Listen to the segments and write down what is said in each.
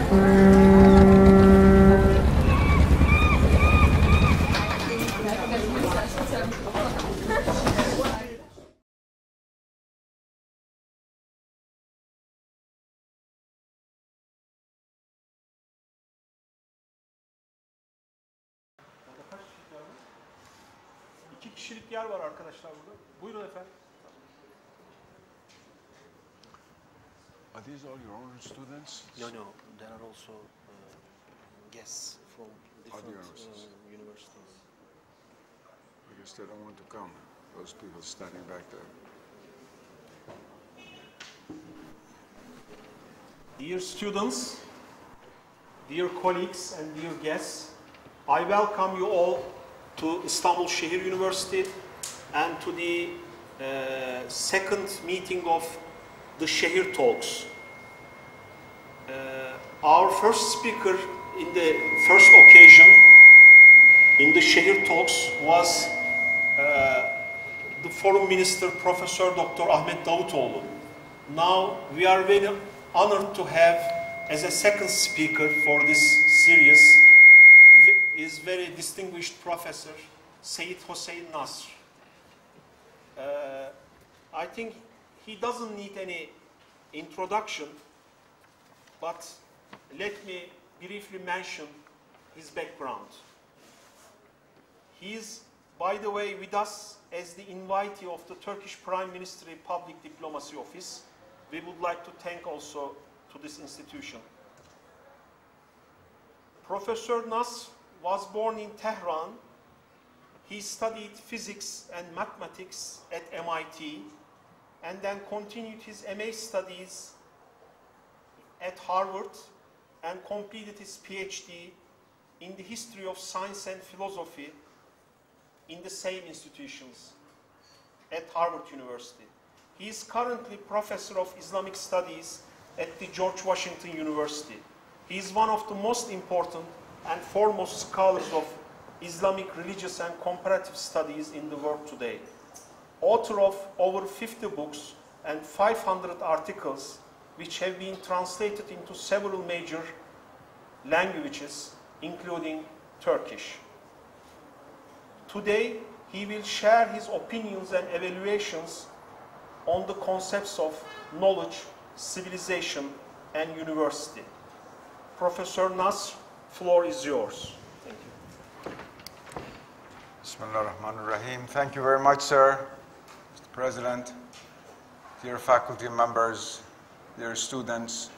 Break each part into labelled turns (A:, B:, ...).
A: İki kişilik yer var arkadaşlar burada. Buyurun efendim.
B: Are these all your own students?
C: No, no. There are also guests from different universities.
B: Because they don't want to come. Those people standing back there.
A: Dear students, dear colleagues and dear guests, I welcome you all to Istanbul ŞEHİR University and to the second meeting of the ŞEHİR Talks. Our first speaker in the first occasion in the ŞEHİR Talks was the Foreign Minister Professor Dr. Ahmet Davutoğlu. Now we are very honored to have as a second speaker for this series is very distinguished Professor Seyyid Huseyin Nasr. I think he doesn't need any introduction, but let me briefly mention his background. He is, by the way, with us as the invitee of the Turkish Prime Ministry Public Diplomacy Office. We would like to thank also to this institution. Professor Nasr was born in Tehran. He studied physics and mathematics at MIT and then continued his MA studies at Harvard and completed his PhD in the history of science and philosophy in the same institutions at Harvard University. He is currently Professor of Islamic Studies at the George Washington University. He is one of the most important and foremost scholars of Islamic religious and comparative studies in the world today. Author of over 50 books and 500 articles which have been translated into several major languages, including Turkish. Today, he will share his opinions and evaluations on the concepts of knowledge, civilization, and university. Professor Nasr, floor is yours. Thank you.
B: Bismillah ar-Rahman ar-Rahim. Thank you very much, sir, Mr. President, dear faculty members, dear students.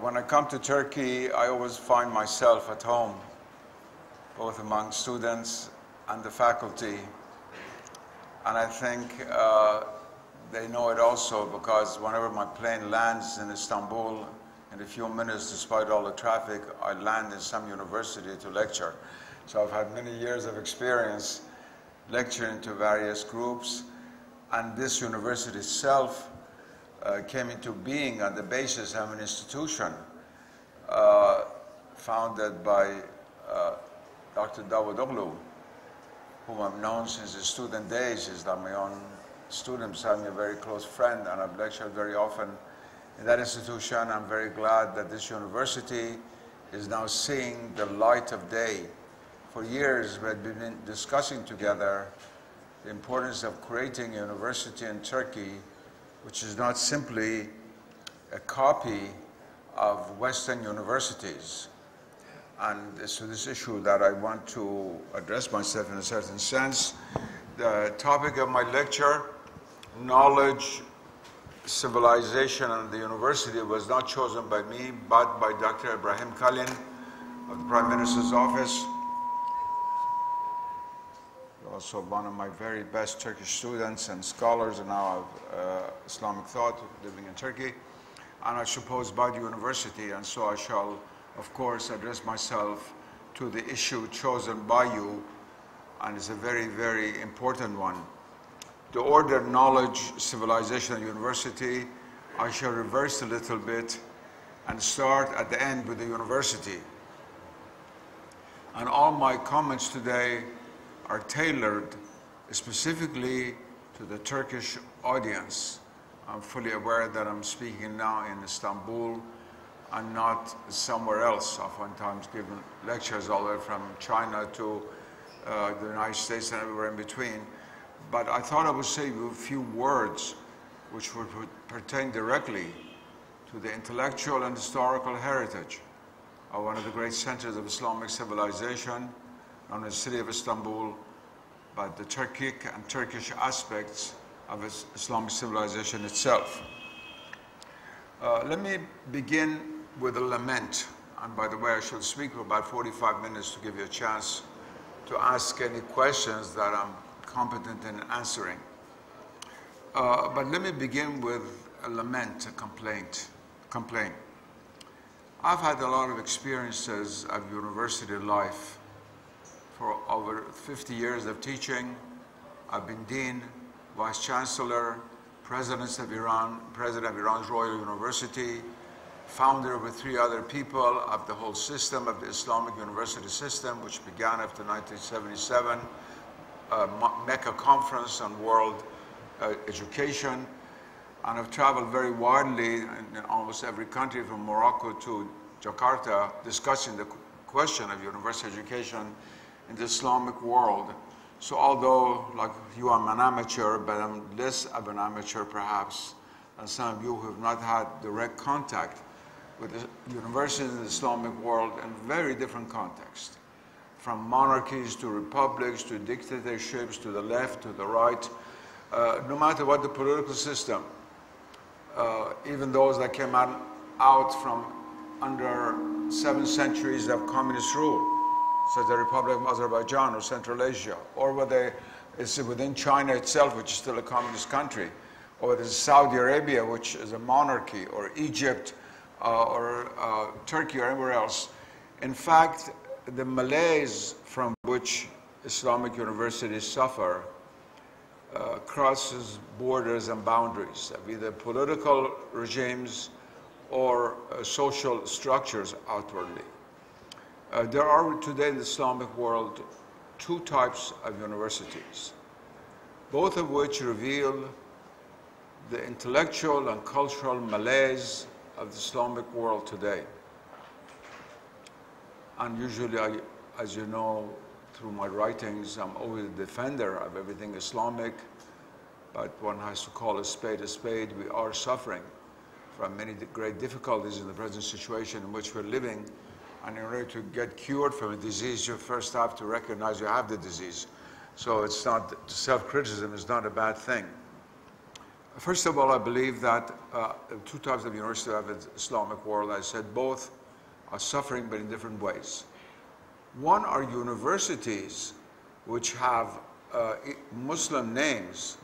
B: When I come to Turkey, I always find myself at home, both among students and the faculty. And I think they know it also because whenever my plane lands in Istanbul, in a few minutes, despite all the traffic, I land in some university to lecture. So I've had many years of experience lecturing to various groups, and this university itself came into being on the basis of an institution founded by Dr. Davutoğlu, whom I've known since his student days. He's not my own student, I'm a very close friend, and I've lectured very often in that institution. I'm very glad that this university is now seeing the light of day. For years, we had been discussing together the importance of creating a university in Turkey, which is not simply a copy of Western universities. And it's to this issue that I want to address myself in a certain sense. The topic of my lecture, knowledge, civilization, and the university, was not chosen by me, but by Dr. Ibrahim Kalin of the Prime Minister's office. Also one of my very best Turkish students and scholars and now of Islamic thought living in Turkey, and I suppose by the university, and so I shall of course address myself to the issue chosen by you, and it's a very, very important one. The order knowledge, civilization, and university, I shall reverse a little bit and start at the end with the university. And all my comments today are tailored specifically to the Turkish audience. I'm fully aware that I'm speaking now in Istanbul, and not somewhere else. Oftentimes given lectures all the way from China to the United States and everywhere in between. But I thought I would say a few words which would pertain directly to the intellectual and historical heritage of one of the great centers of Islamic civilization, known as the city of Istanbul, but the Turkic and Turkish aspects of Islamic civilization itself. Let me begin with a lament. And by the way, I shall speak for about 45 minutes to give you a chance to ask any questions that I'm competent in answering. But let me begin with a lament, a complaint. I've had a lot of experiences of university life. For over 50 years of teaching, I've been dean, vice chancellor, president of Iran's Royal University, founder with 3 other people of the whole system of the Islamic university system, which began after 1977, Mecca Conference on World Education. And I've traveled very widely in almost every country from Morocco to Jakarta, discussing the question of university education in the Islamic world. So although, like you, I'm an amateur, but I'm less of an amateur perhaps than some of you who have not had direct contact with the universities in the Islamic world in very different contexts, from monarchies to republics to dictatorships to the left to the right, no matter what the political system, even those that came out from under 7 centuries of communist rule, such as the Republic of Azerbaijan or Central Asia, or whether it's within China itself, which is still a communist country, or whether it's Saudi Arabia, which is a monarchy, or Egypt, or Turkey, or anywhere else. In fact, the malaise from which Islamic universities suffer crosses borders and boundaries of either political regimes or social structures outwardly. There are today in the Islamic world 2 types of universities, both of which reveal the intellectual and cultural malaise of the Islamic world today. And usually, as you know, through my writings, I'm always a defender of everything Islamic, but one has to call a spade a spade. We are suffering from many great difficulties in the present situation in which we're living. And in order to get cured from a disease, you first have to recognize you have the disease. So it's not, self-criticism is not a bad thing. First of all, I believe that 2 types of universities of the Islamic world, I said both are suffering, but in different ways. One are universities which have Muslim names.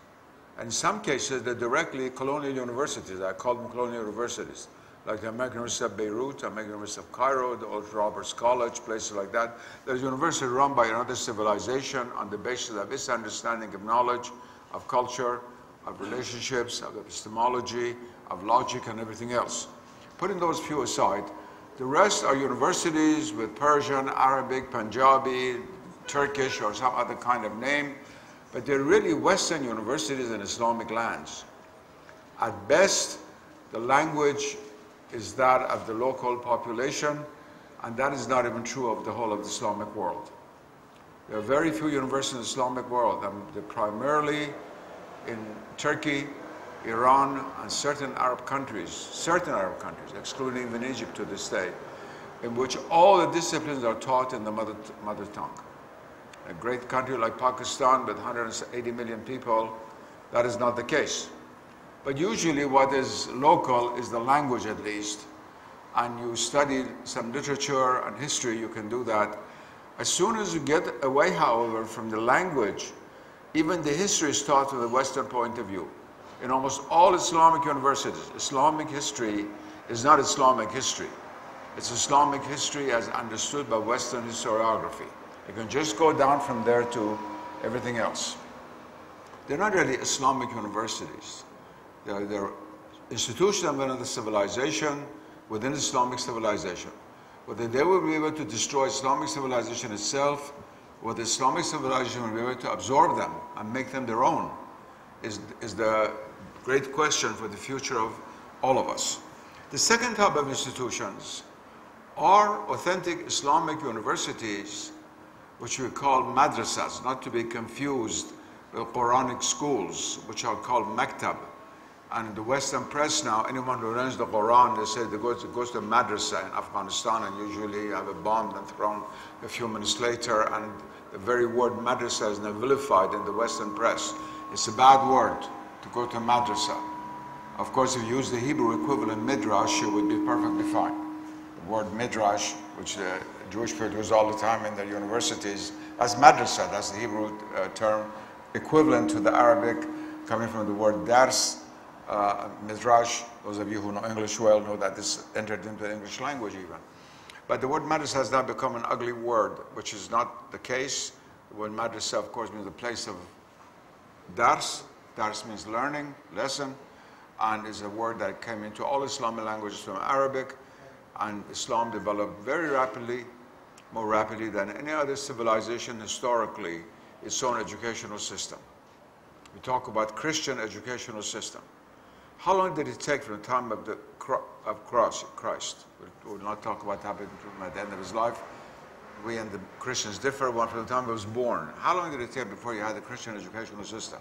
B: In some cases, they're directly colonial universities. I call them colonial universities, like the American University of Beirut, American University of Cairo, the Old Roberts College, places like that. There's a university run by another civilization on the basis of its understanding of knowledge, of culture, of relationships, of epistemology, of logic, and everything else. Putting those few aside, the rest are universities with Persian, Arabic, Punjabi, Turkish, or some other kind of name, but they're really Western universities in Islamic lands. At best, the language is that of the local population, and that is not even true of the whole of the Islamic world. There are very few universities in the Islamic world, and they're primarily in Turkey, Iran, and certain Arab countries, excluding even Egypt to this day, in which all the disciplines are taught in the mother tongue. A great country like Pakistan with 180 million people, that is not the case. But usually what is local is the language at least, and you study some literature and history, you can do that. As soon as you get away, however, from the language, even the history is taught from the Western point of view. In almost all Islamic universities, Islamic history is not Islamic history. It's Islamic history as understood by Western historiography. You can just go down from there to everything else. They're not really Islamic universities. They're institutions of the civilization within Islamic civilization. Whether they will be able to destroy Islamic civilization itself, whether Islamic civilization will be able to absorb them and make them their own, is the great question for the future of all of us. The second type of institutions are authentic Islamic universities, which we call madrasas, not to be confused with Quranic schools, which are called maktab. And in the Western press now, anyone who learns the Quran, they say they goes to a madrasa in Afghanistan, and usually have a bomb and thrown a few minutes later, and the very word madrasa is now vilified in the Western press. It's a bad word to go to a madrasa. Of course, if you use the Hebrew equivalent midrash, it would be perfectly fine. The word midrash, which the Jewish people use all the time in their universities, that's madrasa, that's the Hebrew term, equivalent to the Arabic, coming from the word dars, midrash. Those of you who know English well know that this entered into the English language even. But the word madrasa has now become an ugly word, which is not the case. The word madrasa, of course, means the place of dars. Dars means learning, lesson, and is a word that came into all Islamic languages from Arabic, and Islam developed very rapidly, more rapidly than any other civilization historically, its own educational system. We talk about Christian educational system. How long did it take from the time of Christ? We will not talk about what happened at the end of his life. We and the Christians differ. One from the time he was born. How long did it take before you had a Christian educational system?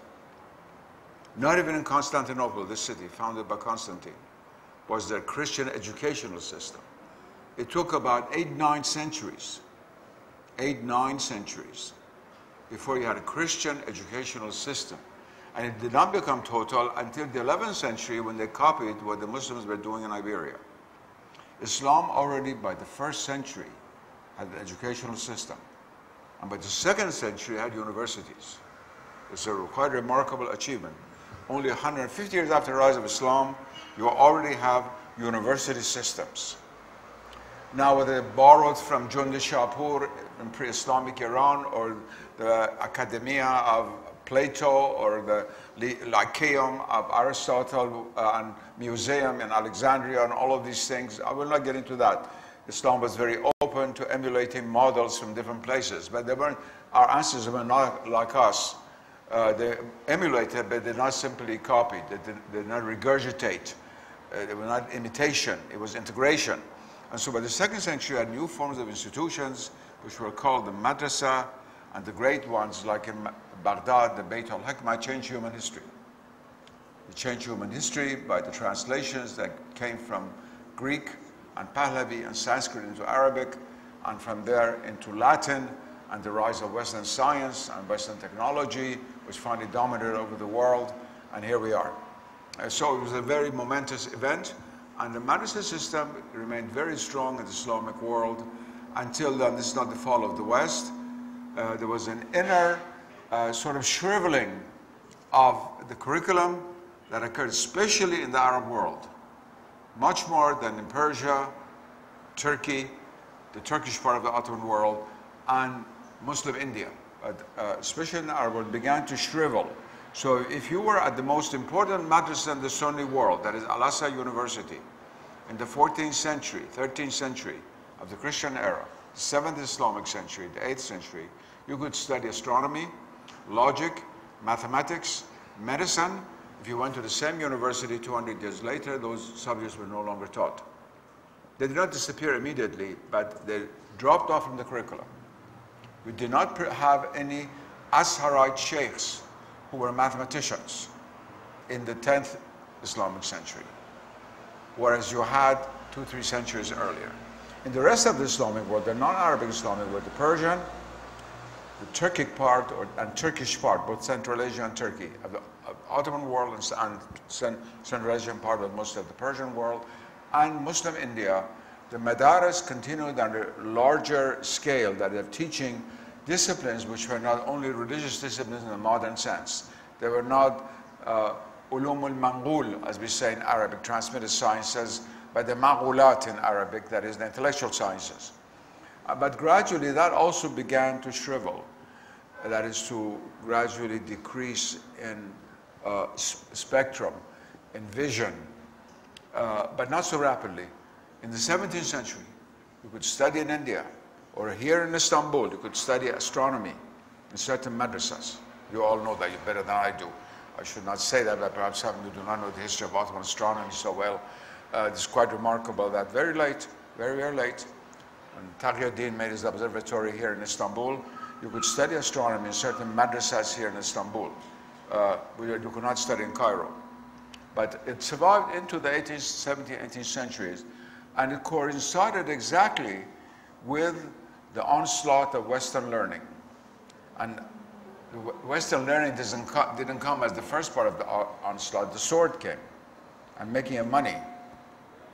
B: Not even in Constantinople, this city founded by Constantine, was their Christian educational system. It took about 8-9 centuries, 8-9 centuries, before you had a Christian educational system. And it did not become total until the 11th century when they copied what the Muslims were doing in Iberia. Islam already by the 1st century had an educational system. And by the 2nd century had universities. It's a quite remarkable achievement. Only 150 years after the rise of Islam, you already have university systems. Now, whether borrowed from Jund Shapur in pre-Islamic Iran, or the Academia of Plato, or the Lyceum of Aristotle, and Museum in Alexandria, and all of these things, I will not get into that. Islam was very open to emulating models from different places, but they weren't, our ancestors were not like us. They emulated, but they did not simply copy. They did not regurgitate. They were not imitation. It was integration. And so by the 2nd century, you had new forms of institutions, which were called the madrasa, and the great ones, like in Baghdad, the Bayt al-Hikmah, changed human history. They changed human history by the translations that came from Greek and Pahlavi and Sanskrit into Arabic, and from there into Latin, and the rise of Western science and Western technology, which finally dominated over the world, and here we are. So it was a very momentous event, and the madrasa system remained very strong in the Islamic world until then. This is not the fall of the West. There was an inner sort of shriveling of the curriculum that occurred especially in the Arab world, much more than in Persia, Turkey, the Turkish part of the Ottoman world, and Muslim India, especially in the Arab world, began to shrivel. So if you were at the most important madrasa in the Sunni world, that is Al-Azhar University, in the 14th century, 13th century of the Christian era, 7th Islamic century, the 8th century, you could study astronomy, logic, mathematics, medicine. If you went to the same university 200 years later, those subjects were no longer taught. They did not disappear immediately, but they dropped off from the curriculum. We did not have any Azharite sheikhs who were mathematicians in the 10th Islamic century, whereas you had 2-3 centuries earlier. In the rest of the Islamic world, the non-Arabic Islamic world, the Persian, the Turkic part, and Turkish part, both Central Asia and Turkey, of the Ottoman world and Central Asian part of most of the Persian world, and Muslim India, the madaris continued on a larger scale, that they're teaching disciplines which were not only religious disciplines in the modern sense. They were not ulum al-manqul, as we say in Arabic, transmitted sciences, but the ma'qulat in Arabic, that is the intellectual sciences. But gradually that also began to shrivel, that is to gradually decrease in spectrum, in vision, but not so rapidly. In the 17th century, you could study in India, or here in Istanbul, you could study astronomy in certain madrasas. You all know that better than I do. I should not say that, but perhaps some of you do not know the history of Ottoman astronomy so well. It's quite remarkable that very late, very, very late, when Taqiyuddin made his observatory here in Istanbul, you could study astronomy in certain madrasas here in Istanbul. You could not study in Cairo. But it survived into the 18th, 17th, 18th centuries, and it coincided exactly with the onslaught of Western learning. And Western learning didn't come as the first part of the onslaught. The sword came, and making money.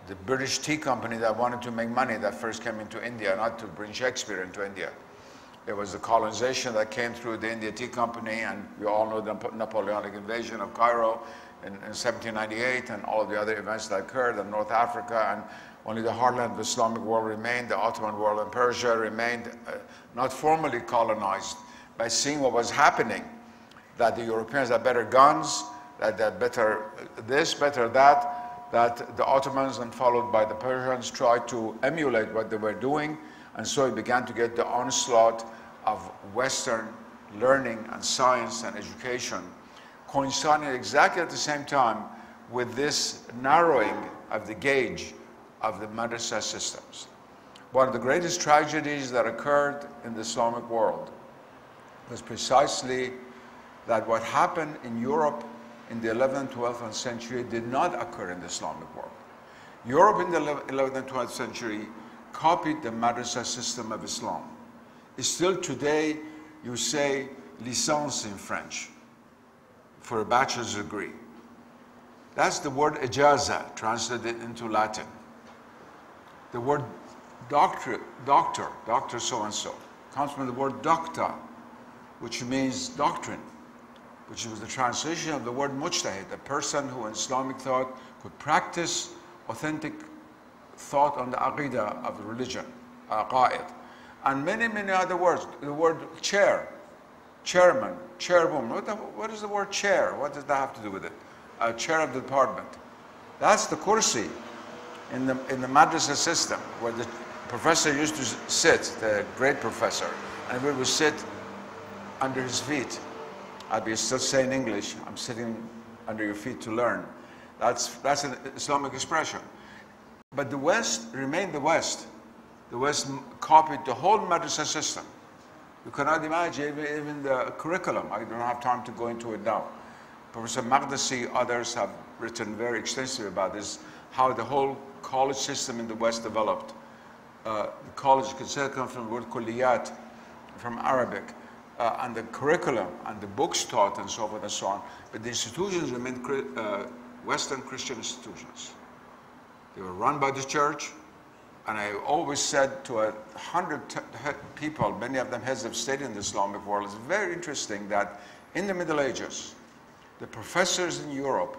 B: The British tea company that wanted to make money that first came into India, not to bring Shakespeare into India. There was the colonization that came through the India Tea Company, and we all know the Napoleonic invasion of Cairo in 1798 and all the other events that occurred in North Africa, and only the heartland of the Islamic world remained. The Ottoman world and Persia remained not formally colonized, by seeing what was happening, that the Europeans had better guns, that they had better this, better that the Ottomans and followed by the Persians tried to emulate what they were doing, and so it began to get the onslaught of Western learning and science and education, coinciding exactly at the same time with this narrowing of the gauge of the madrasa systems. One of the greatest tragedies that occurred in the Islamic world was precisely that what happened in Europe in the 11th and 12th century did not occur in the Islamic world. Europe in the 11th and 12th century copied the madrasa system of Islam. Still today, you say licence in French for a bachelor's degree. That's the word ijaza translated into Latin. The word doctor so-and-so, comes from the word docta, which means doctrine, which was the translation of the word mujtahid, a person who in Islamic thought could practice authentic thought on the aqidah of the religion, aqaid, and many, many other words. The word chair, chairman, chairwoman. What is the word chair? What does that have to do with it? Chair of the department. That's the kursi in the madrasa system, where the professor used to sit, the great professor, and we would sit under his feet. I'll be still saying English, I'm sitting under your feet to learn. That's an Islamic expression. But the West remained the West. The West copied the whole madrasa system. You cannot imagine even the curriculum. I don't have time to go into it now. Professor Maghdisi, others have written very extensively about this, how the whole college system in the West developed. The college comes from the word kulliyat, from Arabic. And the curriculum and the books taught and so forth and so on. But the institutions remained Western Christian institutions. They were run by the church, and I always said to 100 people, many of them heads of state in the Islamic world, it's very interesting that in the Middle Ages, the professors in Europe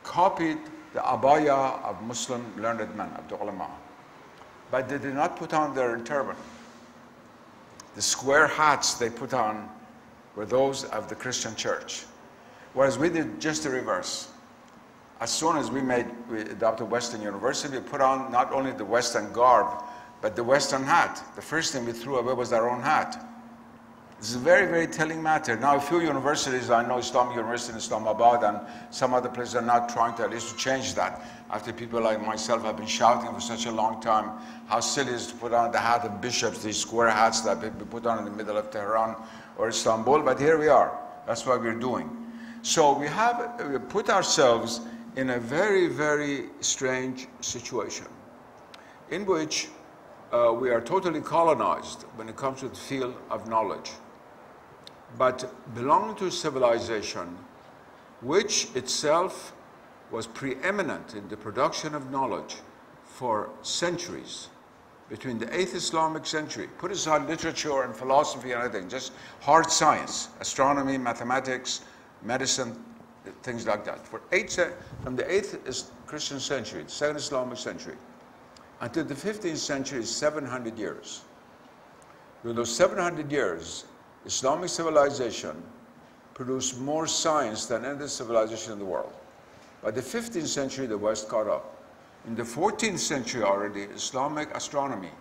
B: copied the abaya of Muslim learned men, of the ulama, but they did not put on their turban. The square hats they put on were those of the Christian church, whereas we did just the reverse. As soon as we adopted Western University, we put on not only the Western garb, but the Western hat. The first thing we threw away was our own hat. This is a very, very telling matter. Now, a few universities, I know Islamic University in Islamabad and some other places are now trying to at least to change that. After people like myself have been shouting for such a long time how silly it is to put on the hat of bishops, these square hats that we put on in the middle of Tehran or Istanbul, but here we are. That's what we're doing. So we put ourselves in a very, very strange situation in which we are totally colonized when it comes to the field of knowledge, but belonging to a civilization which itself was preeminent in the production of knowledge for centuries, between the 8th Islamic century, put aside literature and philosophy and everything, just hard science, astronomy, mathematics, medicine, things like that. From the 8th Christian century, the 2nd Islamic century, until the 15th century is 700 years. During those 700 years, Islamic civilization produced more science than any civilization in the world. By the 15th century, the West caught up. In the 14th century already, Islamic astronomy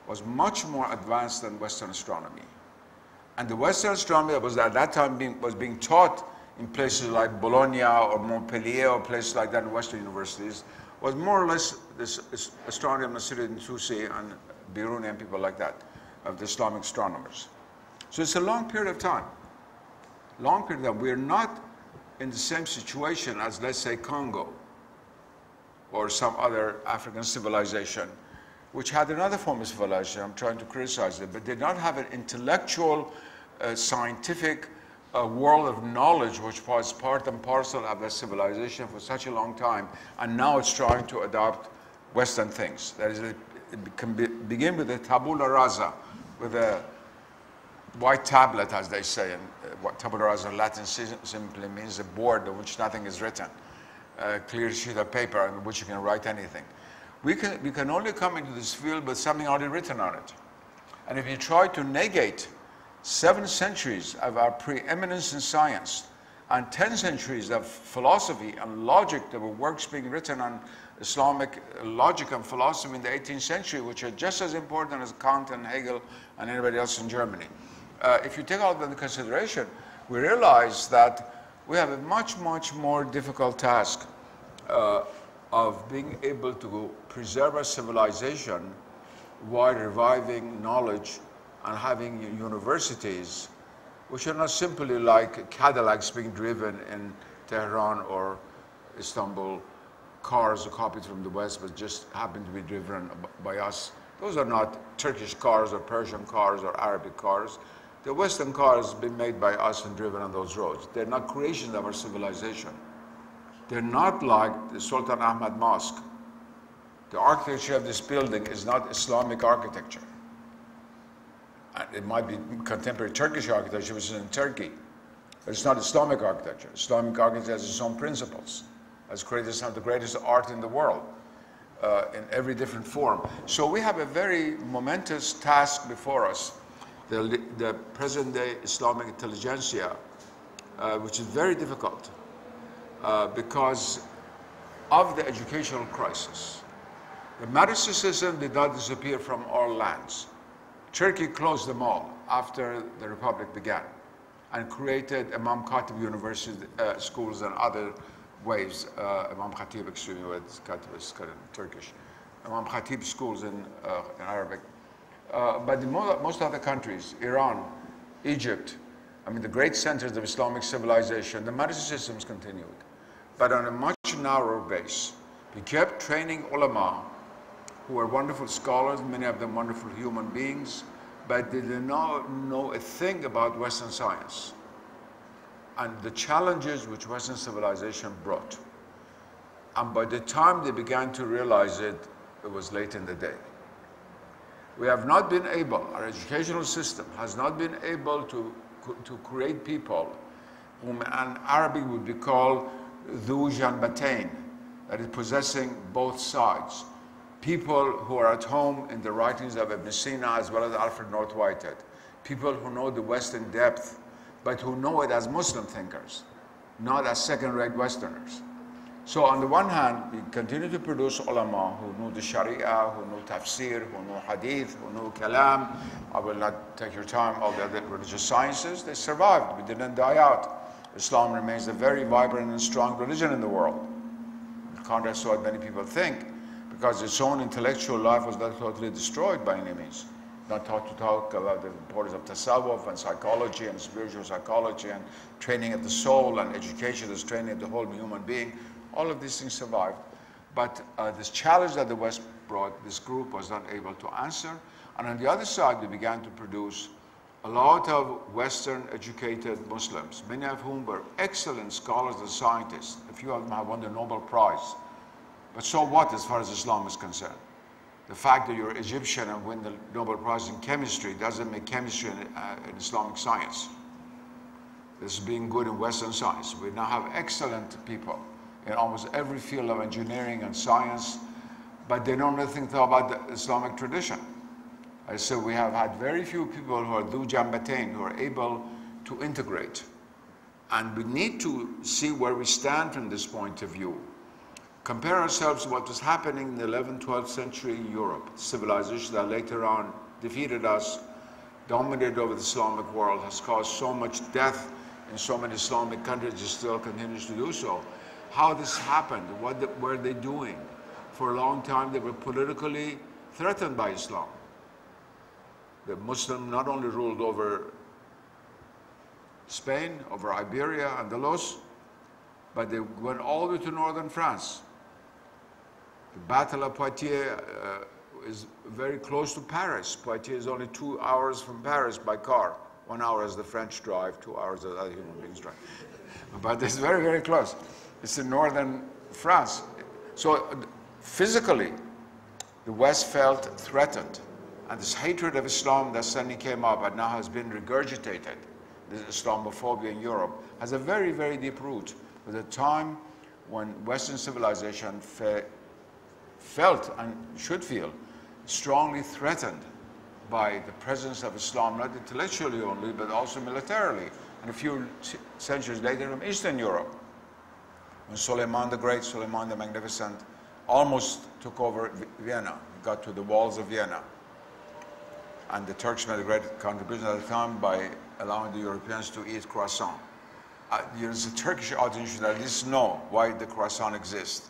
B: was much more advanced than Western astronomy. And the Western astronomy that was at that time being taught in places like Bologna or Montpellier or places like that in Western universities was more or less this astronomy of Seyyid Huseyin and Biruni and people like that, of the Islamic astronomers. So it's a long period of time. Long period of time. We're not in the same situation as, let's say, Congo or some other African civilization, which had another form of civilization. I'm trying to criticize it, but did not have an intellectual, scientific world of knowledge, which was part and parcel of the civilization for such a long time, and now it's trying to adopt Western things. That is, it can begin with a tabula rasa, with a white tablet, as they say, and what tabula rasa in Latin simply means a board on which nothing is written, a clear sheet of paper on which you can write anything. We can only come into this field with something already written on it. And if you try to negate 7 centuries of our preeminence in science and 10 centuries of philosophy and logic, there were works being written on Islamic logic and philosophy in the 18th century, which are just as important as Kant and Hegel and anybody else in Germany. If you take all of that into consideration, we realize that we have a much, much more difficult task of being able to preserve our civilization while reviving knowledge and having universities which are not simply like Cadillacs being driven in Tehran or Istanbul, cars copied from the West but just happen to be driven by us. Those are not Turkish cars or Persian cars or Arabic cars. The Western cars have been made by us and driven on those roads. They're not creations of our civilization. They're not like the Sultan Ahmad Mosque. The architecture of this building is not Islamic architecture. It might be contemporary Turkish architecture, which is in Turkey, but it's not Islamic architecture. Islamic architecture has its own principles. Has created some of the greatest art in the world in every different form. So we have a very momentous task before us. The present-day Islamic intelligentsia, which is very difficult because of the educational crisis. The Marxism did not disappear from all lands. Turkey closed them all after the Republic began and created Imam Khatib University schools and other ways. Imam Khatib, excuse me, Khatib is in Turkish. Imam Khatib schools in Arabic. But in most other countries, Iran, Egypt, I mean the great centers of Islamic civilization, the Marxism continued. But on a much narrower base. We kept training ulama, who were wonderful scholars, many of them wonderful human beings, but they did not know a thing about Western science and the challenges which Western civilization brought. And by the time they began to realize it, it was late in the day. We have not been able, our educational system has not been able to create people whom in Arabic would be called dhu janbatain, that is possessing both sides. People who are at home in the writings of Ibn Sina as well as Alfred North Whitehead. People who know the West in depth, but who know it as Muslim thinkers, not as second-rate Westerners. So on the one hand, we continue to produce ulama who knew the Sharia, who knew tafsir, who knew hadith, who knew kalam. I will not take your time, all the other religious sciences. They survived, we didn't die out. Islam remains a very vibrant and strong religion in the world. Contrast to what many people think, because its own intellectual life was not totally destroyed by any means. Not taught to talk about the importance of tasawwuf and psychology and spiritual psychology and training of the soul and education as training of the whole human being. All of these things survived. But this challenge that the West brought, this group was not able to answer. And on the other side, we began to produce a lot of Western educated Muslims, many of whom were excellent scholars and scientists. A few of them have won the Nobel Prize. But so what as far as Islam is concerned? The fact that you're Egyptian and win the Nobel Prize in chemistry doesn't make chemistry an Islamic science. This is being good in Western science. We now have excellent people in almost every field of engineering and science, but they know nothing about the Islamic tradition. I said we have had very few people who are dhu janbatain, who are able to integrate. And we need to see where we stand from this point of view. Compare ourselves to what was happening in the 11th, 12th century in Europe, civilization that later on defeated us, dominated over the Islamic world, has caused so much death in so many Islamic countries, it still continues to do so. How this happened, what were they doing? for a long time, they were politically threatened by Islam. The Muslim not only ruled over Spain, over Iberia, Andalus, but they went all the way to northern France. The Battle of Poitiers is very close to Paris. Poitiers is only 2 hours from Paris by car. 1 hour as the French drive, 2 hours as other human beings drive. But it's very, very close. It's in northern France. So physically, the West felt threatened. And this hatred of Islam that suddenly came up and now has been regurgitated, this Islamophobia in Europe, has a very, very deep root. At a time when Western civilization felt and should feel strongly threatened by the presence of Islam, not intellectually only, but also militarily. And a few centuries later from Eastern Europe, when Suleiman the Great, Suleiman the Magnificent, almost took over Vienna, got to the walls of Vienna. And the Turks made a great contribution at the time by allowing the Europeans to eat croissant. There's a Turkish audience should at least know why the croissant exists.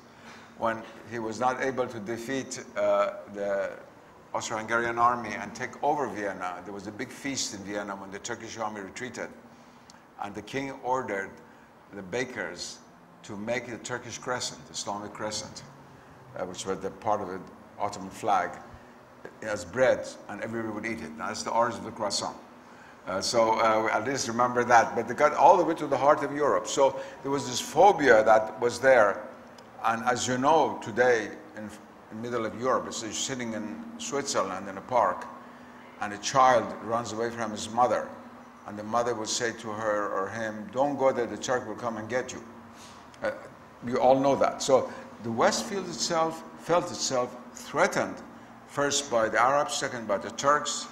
B: When he was not able to defeat the Austro-Hungarian army and take over Vienna, there was a big feast in Vienna when the Turkish army retreated. And the king ordered the bakers to make the Turkish crescent, the Islamic crescent, which was the part of the Ottoman flag, as bread, and everybody would eat it. Now, that's the origin of the croissant. So at least remember that. But they got all the way to the heart of Europe. So there was this phobia that was there. And as you know, today, in the middle of Europe, it's like sitting in Switzerland in a park, and a child runs away from his mother. And the mother would say to her or him, "Don't go there, the Turk will come and get you." You all know that. So the West felt itself threatened, first by the Arabs, second by the Turks,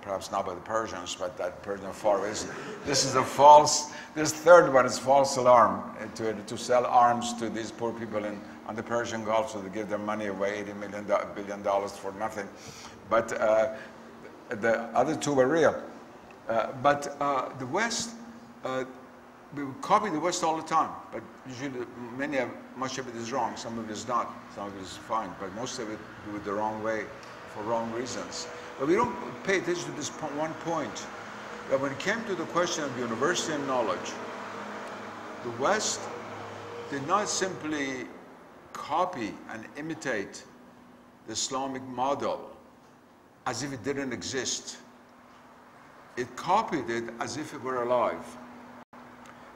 B: perhaps not by the Persians, but that Persian far away. This is a false, this third one is false alarm to sell arms to these poor people on the Persian Gulf, so they give their money away, $80 billion for nothing. But the other two were real. But the West, we copy the West all the time, but usually much of it is wrong. Some of it is not. Some of it is fine, but most of it do it the wrong way for wrong reasons. But we don't pay attention to this one point, that when it came to the question of university and knowledge, the West did not simply copy and imitate the Islamic model as if it didn't exist. It copied it as if it were alive.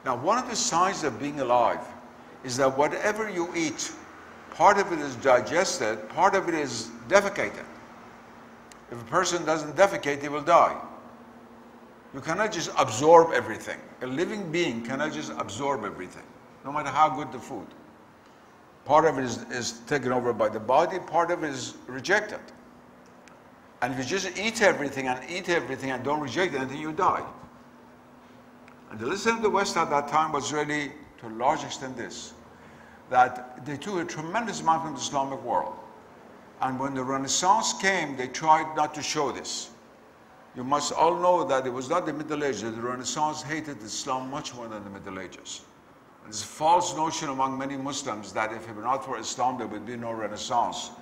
B: Now, one of the signs of being alive is that whatever you eat, part of it is digested, part of it is defecated. If a person doesn't defecate, he will die. You cannot just absorb everything. A living being cannot just absorb everything, no matter how good the food. Part of it is taken over by the body, part of it is rejected. And if you just eat everything and don't reject anything, you die. And the lesson of the West at that time was really, to a large extent, this, that they took a tremendous amount from the Islamic world. And when the Renaissance came, they tried not to show this. You must all know that it was not the Middle Ages. The Renaissance hated Islam much more than the Middle Ages. There's a false notion among many Muslims that if it were not for Islam, there would be no Renaissance.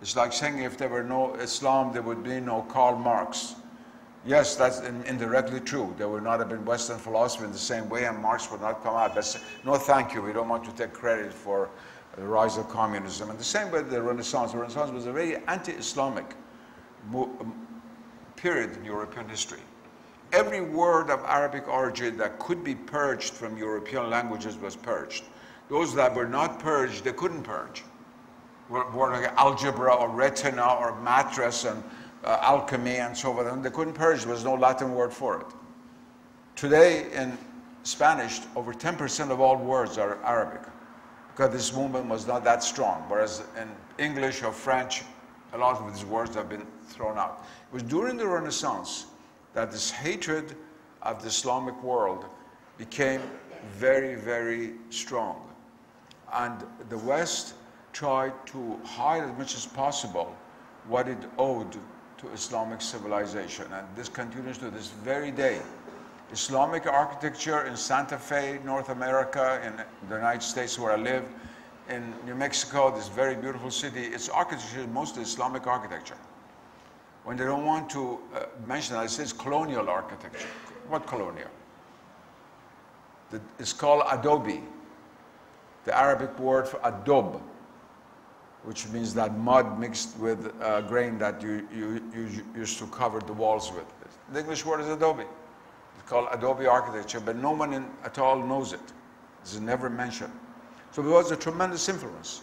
B: It's like saying if there were no Islam, there would be no Karl Marx. Yes, that's indirectly true. There would not have been Western philosophy in the same way, and Marx would not come out. But no, thank you. We don't want to take credit for the rise of communism. And the same way the Renaissance. The Renaissance was a very anti-Islamic period in European history. Every word of Arabic origin that could be purged from European languages was purged. Those that were not purged, they couldn't purge. Words like algebra or retina or mattress and alchemy and so forth, and they couldn't purge. There was no Latin word for it. Today in Spanish, over 10% of all words are Arabic, because this movement was not that strong, whereas in English or French, a lot of these words have been thrown out. It was during the Renaissance that this hatred of the Islamic world became very, very strong. And the West tried to hide as much as possible what it owed to Islamic civilization. And this continues to this very day. Islamic architecture in Santa Fe, North America, in the United States where I live, in New Mexico, this very beautiful city, its architecture is mostly Islamic architecture. When they don't want to mention that, it says colonial architecture. What colonial? It's called adobe, the Arabic word for adobe, which means that mud mixed with grain that you used to cover the walls with. The English word is adobe. It's called adobe architecture, but no one at all knows it. It's never mentioned. So it was a tremendous influence.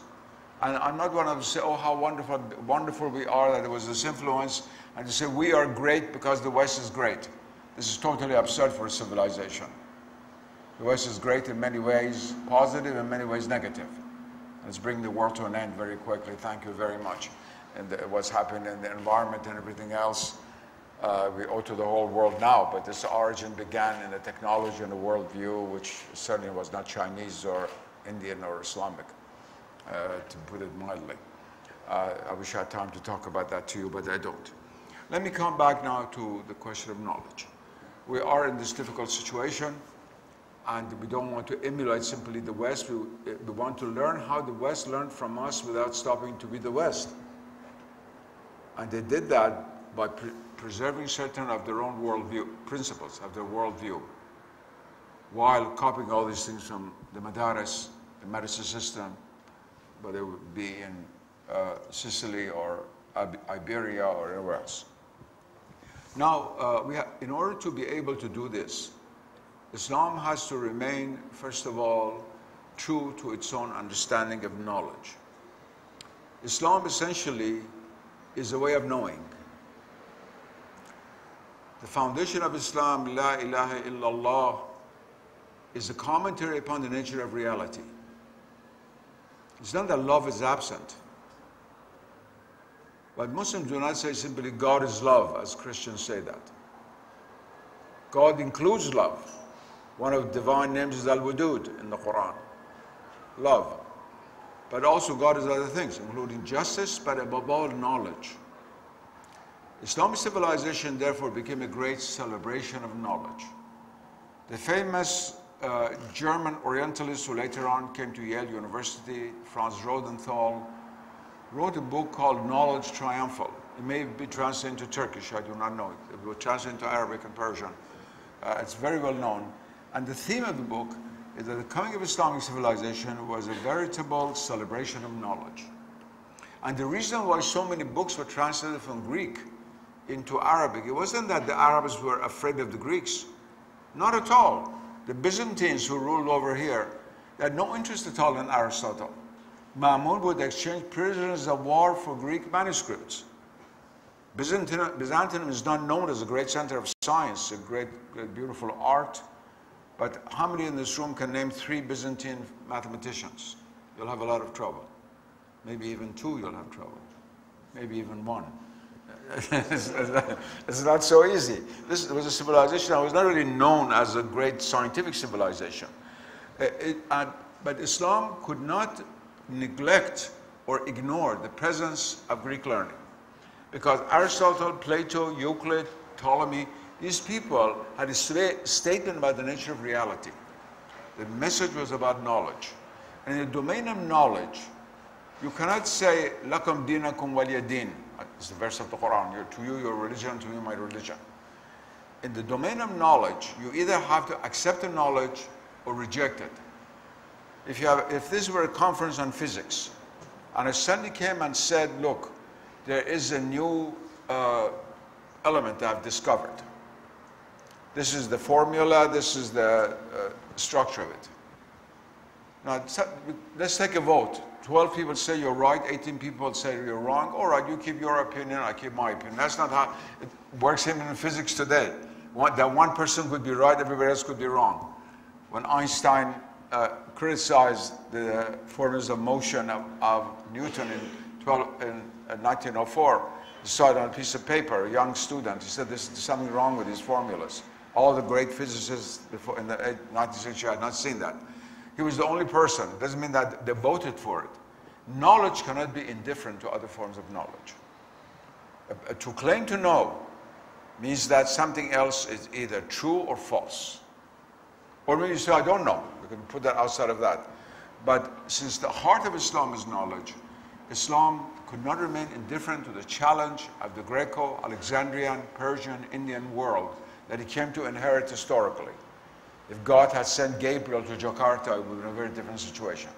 B: And I'm not going to say, oh, how wonderful we are that there was this influence, and to say we are great because the West is great. This is totally absurd for a civilization. The West is great in many ways, positive, in many ways negative. Let's bring the world to an end very quickly. Thank you very much. And what's happening in the environment and everything else, we owe to the whole world now, but this origin began in the technology and the worldview, which certainly was not Chinese or Indian or Islamic, to put it mildly. I wish I had time to talk about that to you, but I don't. Let me come back now to the question of knowledge. We are in this difficult situation, and we don't want to emulate simply the West. We want to learn how the West learned from us without stopping to be the West. And they did that by preserving certain of their own worldview, principles of their worldview, while copying all these things from the Madaris, the medicine system, whether it would be in Sicily or Iberia or anywhere else. Now, in order to be able to do this, Islam has to remain, first of all, true to its own understanding of knowledge. Islam essentially is a way of knowing. The foundation of Islam, La ilaha illallah, is a commentary upon the nature of reality. It's not that love is absent. But Muslims do not say simply God is love, as Christians say that. God includes love. One of the divine names is Al-Wadud in the Quran, love. But also God is other things, including justice, but above all, knowledge. Islamic civilization, therefore, became a great celebration of knowledge. The famous German Orientalist who later on came to Yale University, Franz Rosenthal, wrote a book called Knowledge Triumphal. It may be translated into Turkish, I do not know. It was translated into Arabic and Persian. It's very well known. And the theme of the book is that the coming of Islamic civilization was a veritable celebration of knowledge. And the reason why so many books were translated from Greek into Arabic, it wasn't that the Arabs were afraid of the Greeks. Not at all. The Byzantines who ruled over here, they had no interest at all in Aristotle. Ma'mun would exchange prisoners of war for Greek manuscripts. Byzantium is not known as a great center of science, a great beautiful art. But how many in this room can name 3 Byzantine mathematicians? You'll have a lot of trouble. Maybe even 2 you'll have trouble. Maybe even 1. It's not so easy. This was a civilization that was not really known as a great scientific civilization. But Islam could not neglect or ignore the presence of Greek learning. Because Aristotle, Plato, Euclid, Ptolemy, these people had a statement about the nature of reality. The message was about knowledge. And in the domain of knowledge, you cannot say, Lakum dinakum waliya din. It's the verse of the Quran. To you, your religion, to me, my religion. In the domain of knowledge, you either have to accept the knowledge or reject it. If this were a conference on physics, and a study came and said, look, there is a new element I've discovered. This is the formula, this is the structure of it. Now, let's take a vote. 12 people say you're right, 18 people say you're wrong. All right, you keep your opinion, I keep my opinion. That's not how it works even in physics today. That one person could be right, everybody else could be wrong. When Einstein criticized the formulas of motion of Newton in 1904, he saw it on a piece of paper, a young student. He said, there's something wrong with these formulas. All the great physicists before in the 19th century had not seen that. He was the only person. It doesn't mean that they voted for it. Knowledge cannot be indifferent to other forms of knowledge. To claim to know means that something else is either true or false. Or maybe you say, I don't know. We can put that outside of that. But since the heart of Islam is knowledge, Islam could not remain indifferent to the challenge of the Greco-Alexandrian, Persian, Indian world that he came to inherit historically. If God had sent Gabriel to Jakarta, it would be in a very different situation.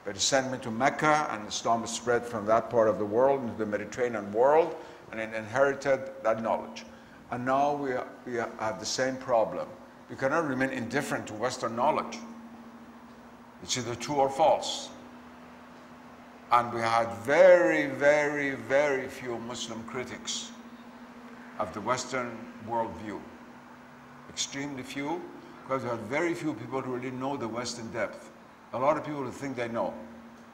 B: But he sent me to Mecca, and Islam spread from that part of the world into the Mediterranean world, and it inherited that knowledge. And now we have the same problem. We cannot remain indifferent to Western knowledge. It's either true or false. And we had very, very, very few Muslim critics of the Western worldview. Extremely few, because we had very few people who really know the West in depth. A lot of people who think they know.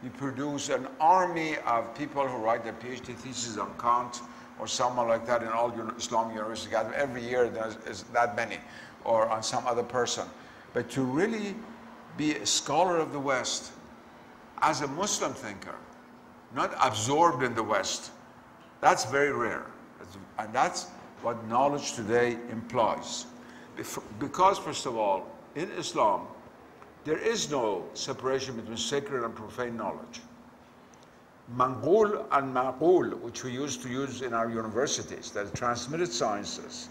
B: You produce an army of people who write their PhD thesis on Kant or someone like that in all Islamic universities. Every year there's that many, or on some other person. But to really be a scholar of the West as a Muslim thinker, not absorbed in the West, that's very rare. And that's what knowledge today implies. Because, first of all, in Islam, there is no separation between sacred and profane knowledge. Manqul and maqul, which we used to use in our universities, that transmitted sciences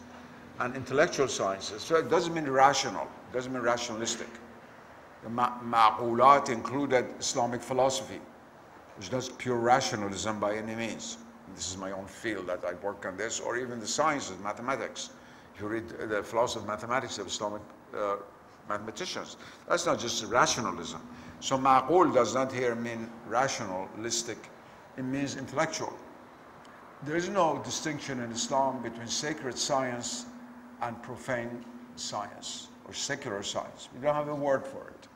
B: and intellectual sciences, so it doesn't mean rational, it doesn't mean rationalistic. The maqulat included Islamic philosophy, which does pure rationalism by any means. This is my own field that I work on this, or even the sciences, mathematics. If you read the philosophy of mathematics of Islamic mathematicians, that's not just rationalism. So ma'qul does not here mean rationalistic, it means intellectual. There is no distinction in Islam between sacred science and profane science, or secular science. We don't have a word for it.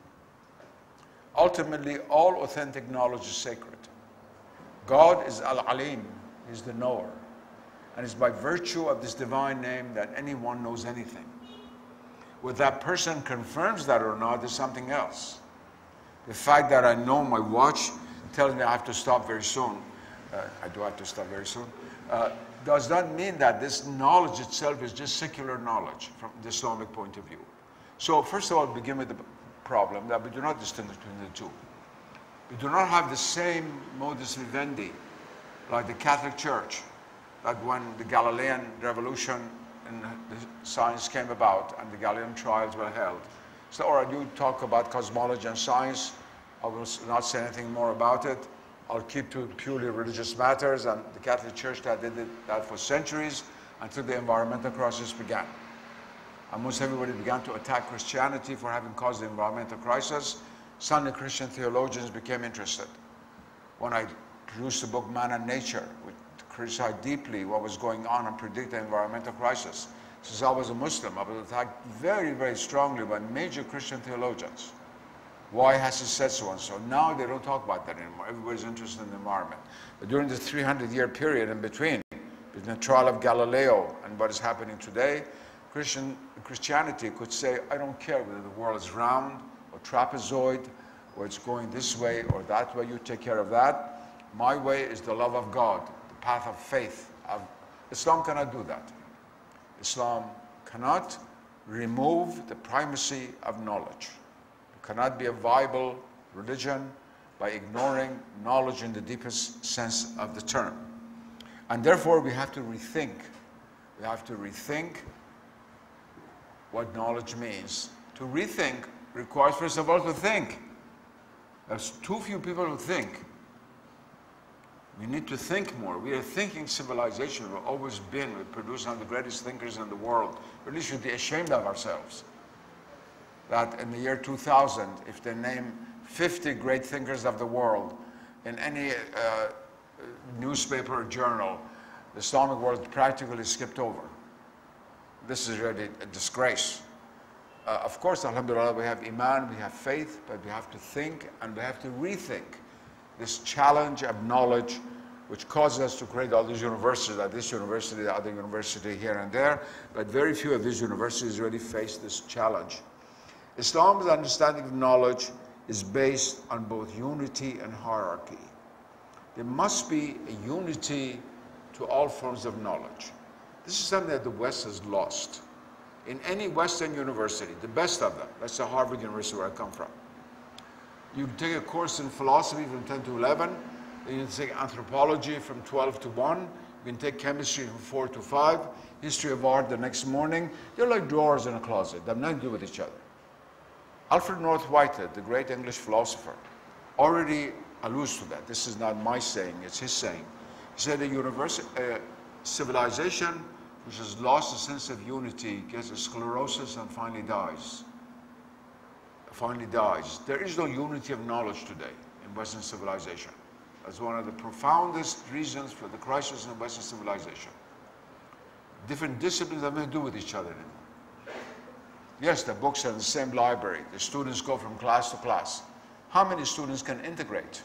B: Ultimately, all authentic knowledge is sacred. God is Al-Alim, He's the knower. And it's by virtue of this divine name that anyone knows anything. Whether that person confirms that or not is something else. The fact that I know my watch tells me I have to stop very soon, I do have to stop very soon, does not mean that this knowledge itself is just secular knowledge from the Islamic point of view. So first of all, begin with the problem that we do not distinguish between the two. We do not have the same modus vivendi like the Catholic Church, that when the Galilean revolution and the science came about and the Galilean trials were held. So, all right, you talk about cosmology and science. I will not say anything more about it. I'll keep to purely religious matters, and the Catholic Church that did that for centuries until the environmental crisis began. Almost everybody began to attack Christianity for having caused the environmental crisis. Sunni Christian theologians became interested. When I produced the book Man and Nature, which criticized deeply what was going on and predict the environmental crisis. Since I was a Muslim, I was attacked very, very strongly by major Christian theologians. Why has he said so and so? Now they don't talk about that anymore. Everybody's interested in the environment. But during the 300-year period in between the trial of Galileo and what is happening today, Christianity could say, I don't care whether the world is round or trapezoid, or it's going this way or that way, you take care of that. My way is the love of God, the path of faith. Islam cannot do that. Islam cannot remove the primacy of knowledge. It cannot be a viable religion by ignoring knowledge in the deepest sense of the term. And therefore we have to rethink. We have to rethink what knowledge means. To rethink requires, first of all, to think. There's too few people who think. We need to think more. We are a thinking civilization. We've always been. We produce some of the greatest thinkers in the world. Or at least we should be ashamed of ourselves. That in the year 2000, if they name 50 great thinkers of the world in any newspaper or journal, the Islamic world practically skipped over. This is really a disgrace. Of course, alhamdulillah, we have iman, we have faith, but we have to think and we have to rethink this challenge of knowledge which causes us to create all these universities, like this university, the other university here and there, but very few of these universities really face this challenge. Islam's understanding of knowledge is based on both unity and hierarchy. There must be a unity to all forms of knowledge. This is something that the West has lost. In any Western university, the best of them, that's the Harvard University where I come from, You can take a course in philosophy from 10 to 11. You can take anthropology from 12 to 1. You can take chemistry from 4 to 5. History of art the next morning. They're like drawers in a closet. They have nothing to do with each other. Alfred North Whitehead, the great English philosopher, already alludes to that. This is not my saying, it's his saying. He said a civilization which has lost a sense of unity gets a sclerosis and finally dies. There is no unity of knowledge today in Western civilization. That's one of the profoundest reasons for the crisis in Western civilization. Different disciplines have nothing to do with each other anymore. Yes, the books are in the same library. The students go from class to class. How many students can integrate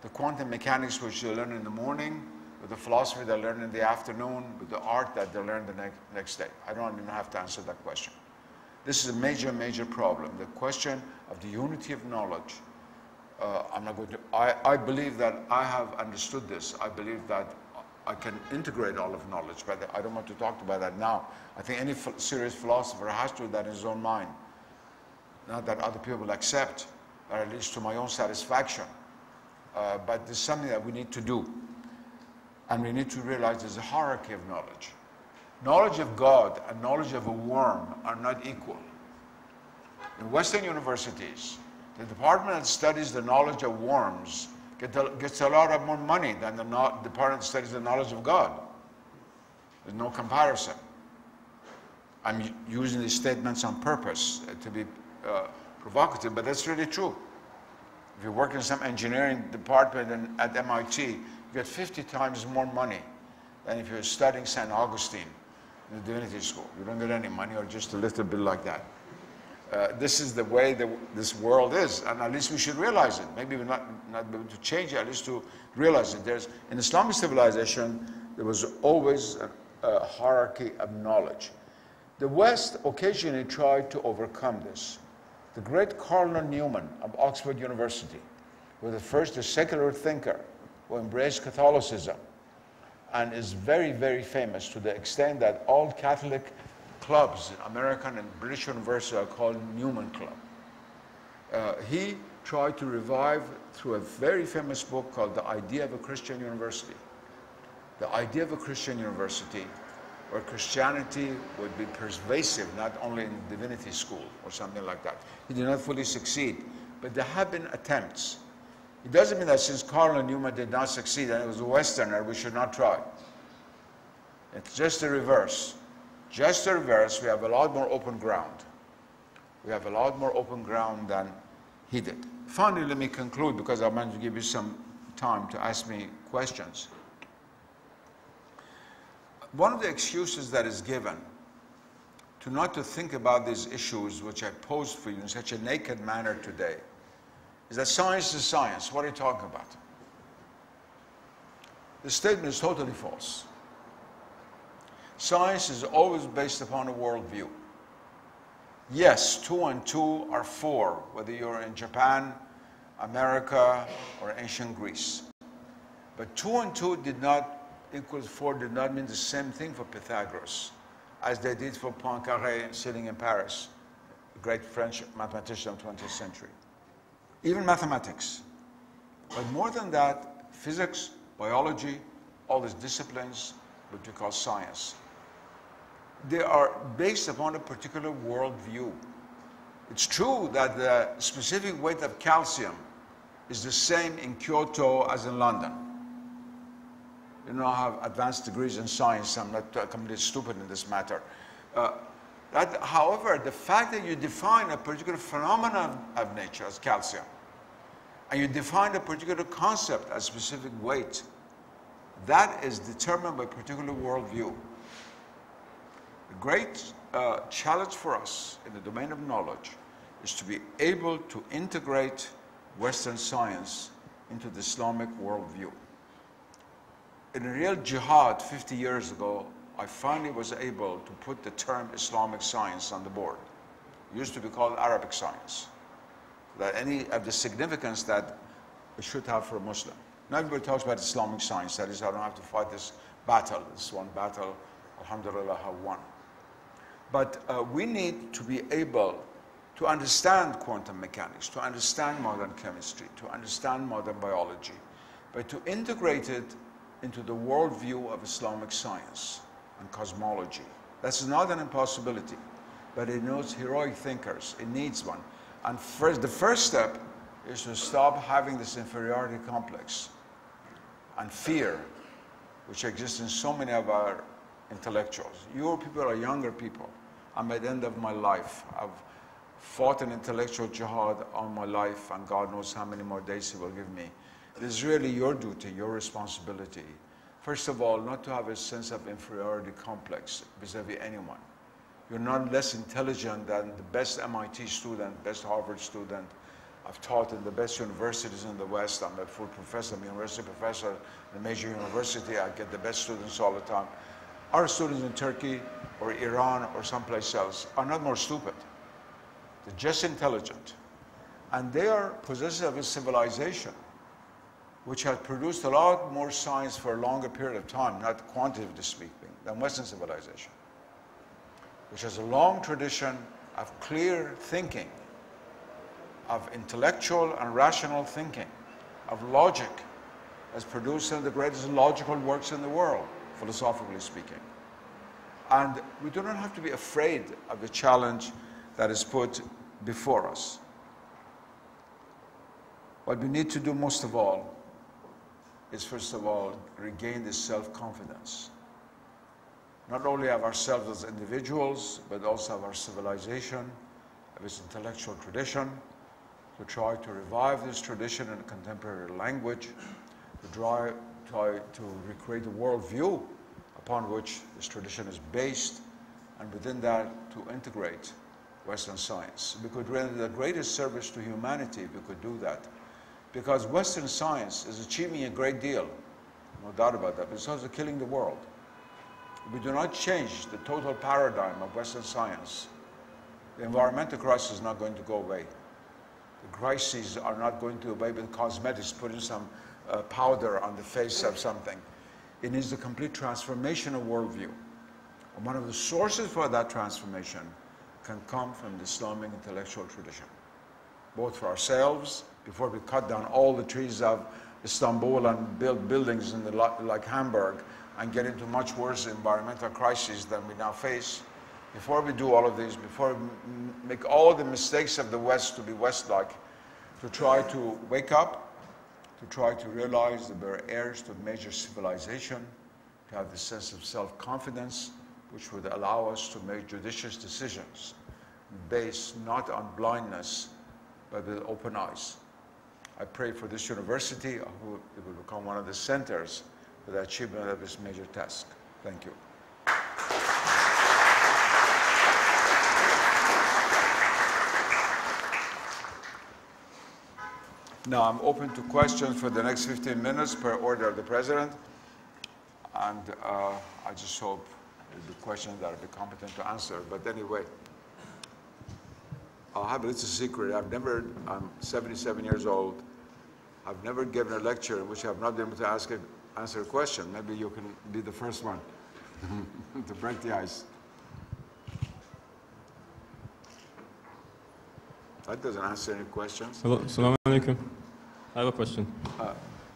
B: the quantum mechanics which they learn in the morning, with the philosophy they learn in the afternoon, with the art that they learn the next day? I don't even have to answer that question. This is a major, major problem. The question of the unity of knowledge. I believe that I have understood this. I believe that I can integrate all of knowledge, but I don't want to talk about that now. I think any serious philosopher has to do that in his own mind. Not that other people will accept, or at least to my own satisfaction. But it's something that we need to do. And we need to realize there's a hierarchy of knowledge. Knowledge of God and knowledge of a worm are not equal. In Western universities, the department that studies the knowledge of worms gets a lot more money than the department that studies the knowledge of God. There's no comparison. I'm using these statements on purpose to be provocative, but that's really true. If you work in some engineering department at MIT, you get 50 times more money than if you're studying St. Augustine in the Divinity School. You don't get any money, or just a little bit like that. This is the way this world is, and at least we should realize it. Maybe we're not be able to change it, at least to realize it. In Islamic civilization, there was always a hierarchy of knowledge. The West occasionally tried to overcome this. The great Cardinal Newman of Oxford University was the first secular thinker who embraced Catholicism, and is very, very famous to the extent that all Catholic clubs in American and British universities are called Newman Club. He tried to revive, through a very famous book called The Idea of a Christian University. The idea of a Christian university where Christianity would be pervasive, not only in divinity school or something like that. He did not fully succeed, but there have been attempts. It doesn't mean that since Cardinal Newman did not succeed and it was a Westerner, we should not try. It's just the reverse. Just the reverse, we have a lot more open ground. We have a lot more open ground than he did. Finally, let me conclude, because I want to give you some time to ask me questions. One of the excuses that is given to not to think about these issues which I posed for you in such a naked manner today is that science is science. What are you talking about? The statement is totally false. Science is always based upon a worldview. Yes, 2 and 2 are 4, whether you're in Japan, America, or ancient Greece. But 2 and 2 did not equal 4 did not mean the same thing for Pythagoras as they did for Poincaré sitting in Paris, a great French mathematician of the 20th century. Even mathematics. But more than that, physics, biology, all these disciplines, what we call science, they are based upon a particular worldview. It's true that the specific weight of calcium is the same in Kyoto as in London. You know, I have advanced degrees in science. I'm not completely stupid in this matter. However, the fact that you define a particular phenomenon of nature as calcium, and you define a particular concept as specific weight, that is determined by a particular worldview. The great challenge for us in the domain of knowledge is to be able to integrate Western science into the Islamic worldview. In a real jihad 50 years ago, I finally was able to put the term Islamic science on the board. It used to be called Arabic science. That any of the significance that it should have for a Muslim. Now everybody talks about Islamic science, that is, I don't have to fight this battle. This one battle, alhamdulillah, I have won. But we need to be able to understand quantum mechanics, to understand modern chemistry, to understand modern biology, but to integrate it into the worldview of Islamic science and cosmology. That's not an impossibility, but it needs heroic thinkers. It needs one. And the first step is to stop having this inferiority complex and fear, which exists in so many of our intellectuals. You people are younger people. I'm at the end of my life. I've fought an intellectual jihad all my life, and God knows how many more days He will give me. It is really your duty, your responsibility, first of all, not to have a sense of inferiority complex vis-a-vis anyone. You're not less intelligent than the best MIT student, best Harvard student. I've taught in the best universities in the West. I'm a full professor, I'm a university professor in a major university. I get the best students all the time. Our students in Turkey or Iran or someplace else are not more stupid. They're just intelligent. And they are possessors of a civilization which has produced a lot more science for a longer period of time, not quantitatively speaking, than Western civilization, which has a long tradition of clear thinking, of intellectual and rational thinking, of logic, has produced some of the greatest logical works in the world, philosophically speaking. And we do not have to be afraid of the challenge that is put before us. What we need to do most of all is, first of all, regain this self-confidence, not only of ourselves as individuals, but also of our civilization, of its intellectual tradition, to try to revive this tradition in a contemporary language, to try to recreate a worldview upon which this tradition is based, and within that to integrate Western science. We could render the greatest service to humanity if we could do that, because Western science is achieving a great deal, no doubt about that, but it's also killing the world. If we do not change the total paradigm of Western science, the environmental crisis is not going to go away. The crises are not going to go away with cosmetics, putting some powder on the face of something. It needs a complete transformation of worldview. And one of the sources for that transformation can come from the Islamic intellectual tradition, both for ourselves, before we cut down all the trees of Istanbul and build buildings in like Hamburg and get into much worse environmental crises than we now face. Before we do all of these, before we make all the mistakes of the West to be West-like, to try to wake up, to try to realize that we're heirs to major civilization, to have the sense of self-confidence, which would allow us to make judicious decisions based not on blindness, but with open eyes. I pray for this university, who it will become one of the centers for the achievement of this major task. Thank you. Now I'm open to questions for the next 15 minutes per order of the President. And I just hope it'll be questions that I'll be competent to answer. But anyway, I'll have a little secret. I'm 77 years old. I've never given a lecture in which I've not been able to answer a question. Maybe you can be the first one to break the ice. That doesn't answer any questions.
D: Hello, assalamu alaikum. I have a question.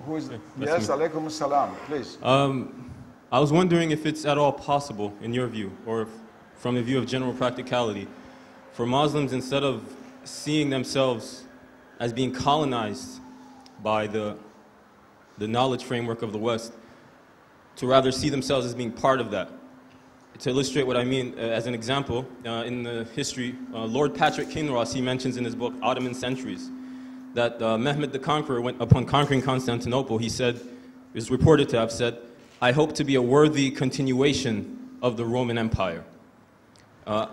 B: Who is it? Yes, alaikum salam, please.
D: I was wondering if it's at all possible, in your view, or from the view of general practicality, for Muslims, instead of seeing themselves as being colonized by the knowledge framework of the West, to rather see themselves as being part of that. To illustrate what I mean, as an example, in the history, Lord Patrick Kinross, he mentions in his book, Ottoman Centuries, that Mehmed the Conqueror, upon conquering Constantinople, he said, is reported to have said, "I hope to be a worthy continuation of the Roman Empire."
B: Let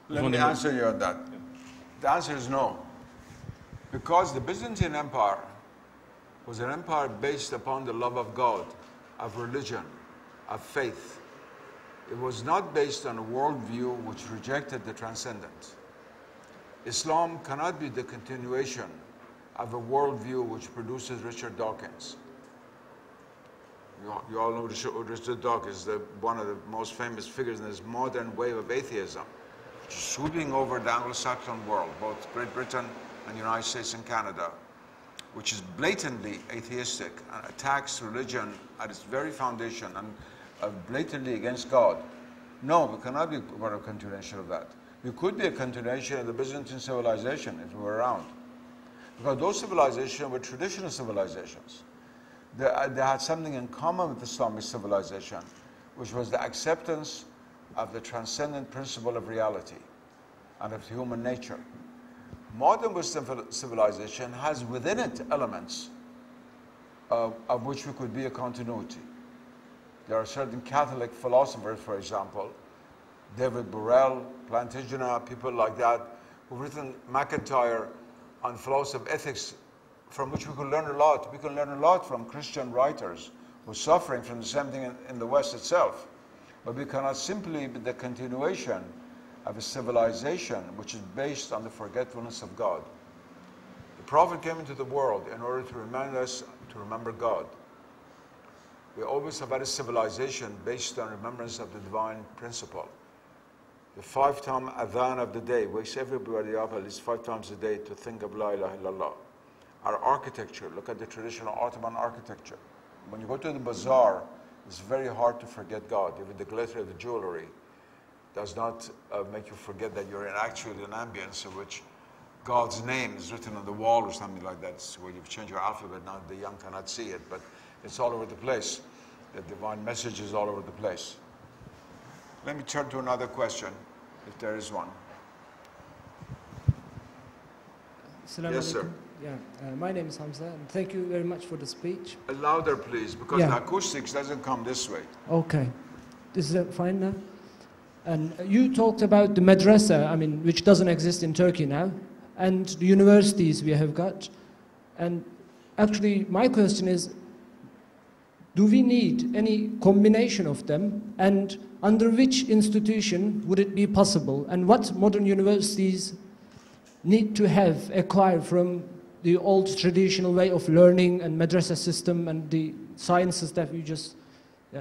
B: me answer you on that. Yeah. The answer is no. Because the Byzantine Empire was an empire based upon the love of God, of religion, of faith. It was not based on a worldview which rejected the transcendent. Islam cannot be the continuation of a worldview which produces Richard Dawkins. You all know Richard Dawkins is one of the most famous figures in this modern wave of atheism, sweeping over the Anglo-Saxon world, both Great Britain and the United States and Canada, which is blatantly atheistic and attacks religion at its very foundation and blatantly against God. No, we cannot be part of a continuation of that. We could be a continuation of the Byzantine civilization if we were around. Because those civilizations were traditional civilizations. They had something in common with Islamic civilization, which was the acceptance of the transcendent principle of reality and of human nature. Modern Western civilization has within it elements of which we could be a continuity. There are certain Catholic philosophers, for example, David Burrell, Plantagenet, people like that, who've written MacIntyre on philosophy of ethics, from which we can learn a lot. We can learn a lot from Christian writers who are suffering from the same thing in the West itself. But we cannot simply be the continuation of a civilization which is based on the forgetfulness of God. The Prophet came into the world in order to remind us to remember God. We always have had a civilization based on remembrance of the divine principle. The 5-time adhan of the day wakes everybody up at least 5 times a day to think of La ilaha illallah. Our architecture, look at the traditional Ottoman architecture. When you go to the bazaar, it's very hard to forget God. Even the glitter of the jewelry does not make you forget that you're in actually an ambience in which God's name is written on the wall or something like that. It's where you've changed your alphabet, now the young cannot see it, but it's all over the place. The divine message is all over the place. Let me turn to another question, if there is one. Yes, sir.
E: Yeah, my name is Hamza, and thank you very much for the speech.
B: Louder, please, because the acoustics doesn't come this way.
E: Okay. Is it fine now? And you talked about the madrasa, I mean, which doesn't exist in Turkey now, and the universities we have got. And actually, my question is, do we need any combination of them, and under which institution would it be possible, and what modern universities need to have acquired from the old traditional way of learning and madrasa system and the sciences that you just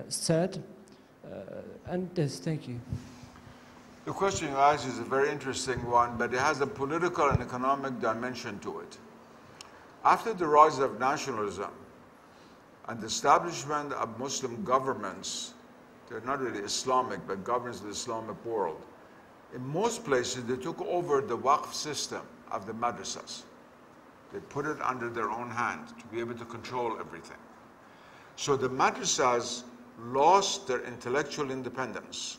E: said? And yes, thank you.
B: The question you asked is a very interesting one, but it has a political and economic dimension to it. After the rise of nationalism and the establishment of Muslim governments, they're not really Islamic, but governments of the Islamic world, in most places they took over the waqf system of the madrasas. They put it under their own hand to be able to control everything. So the madrasas lost their intellectual independence.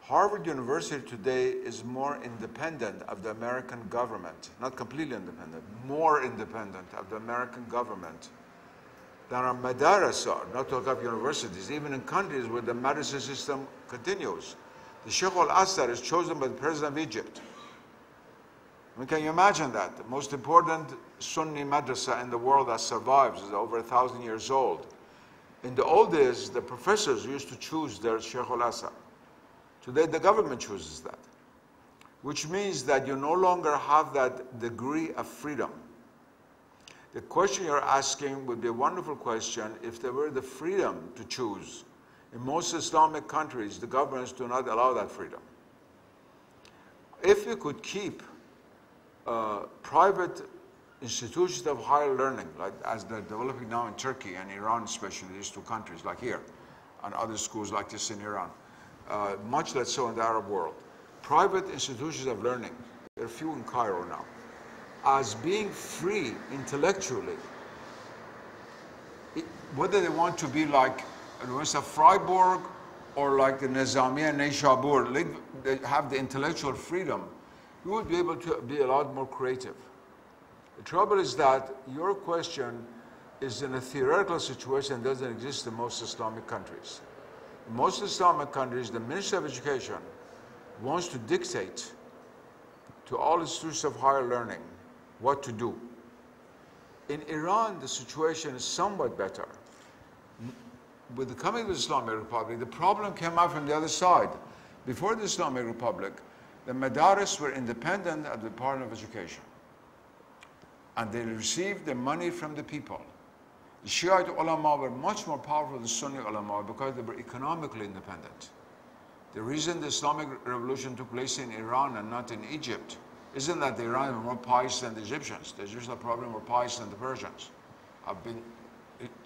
B: Harvard University today is more independent of the American government, not completely independent, more independent of the American government than our madaris are, not to talk of universities, even in countries where the madrasa system continues. The Sheikh al-Azhar is chosen by the President of Egypt. I mean, can you imagine that? The most important Sunni madrasa in the world that survives is over 1,000 years old. In the old days, the professors used to choose their Sheikh al-Azhar. Today, the government chooses that, which means that you no longer have that degree of freedom. The question you're asking would be a wonderful question if there were the freedom to choose. In most Islamic countries, the governments do not allow that freedom. If we could keep private institutions of higher learning, like as they're developing now in Turkey and Iran, especially these two countries, like here, and other schools like this in Iran, much less so in the Arab world. Private institutions of learning, there are few in Cairo now, as being free intellectually, whether they want to be like the University of Freiburg or like the Nizamiya Neyshabur, they have the intellectual freedom, you would be able to be a lot more creative. The trouble is that your question is in a theoretical situation that doesn't exist in most Islamic countries. In most Islamic countries, the Minister of Education wants to dictate to all institutions of higher learning what to do. In Iran, the situation is somewhat better. With the coming of the Islamic Republic, the problem came out from the other side. Before the Islamic Republic, the madaris were independent of the Department of Education. And they received the money from the people. The Shiite ulama were much more powerful than Sunni ulama because they were economically independent. The reason the Islamic revolution took place in Iran and not in Egypt isn't that the Iranians were more pious than the Egyptians. The Egyptians probably more pious than the Persians.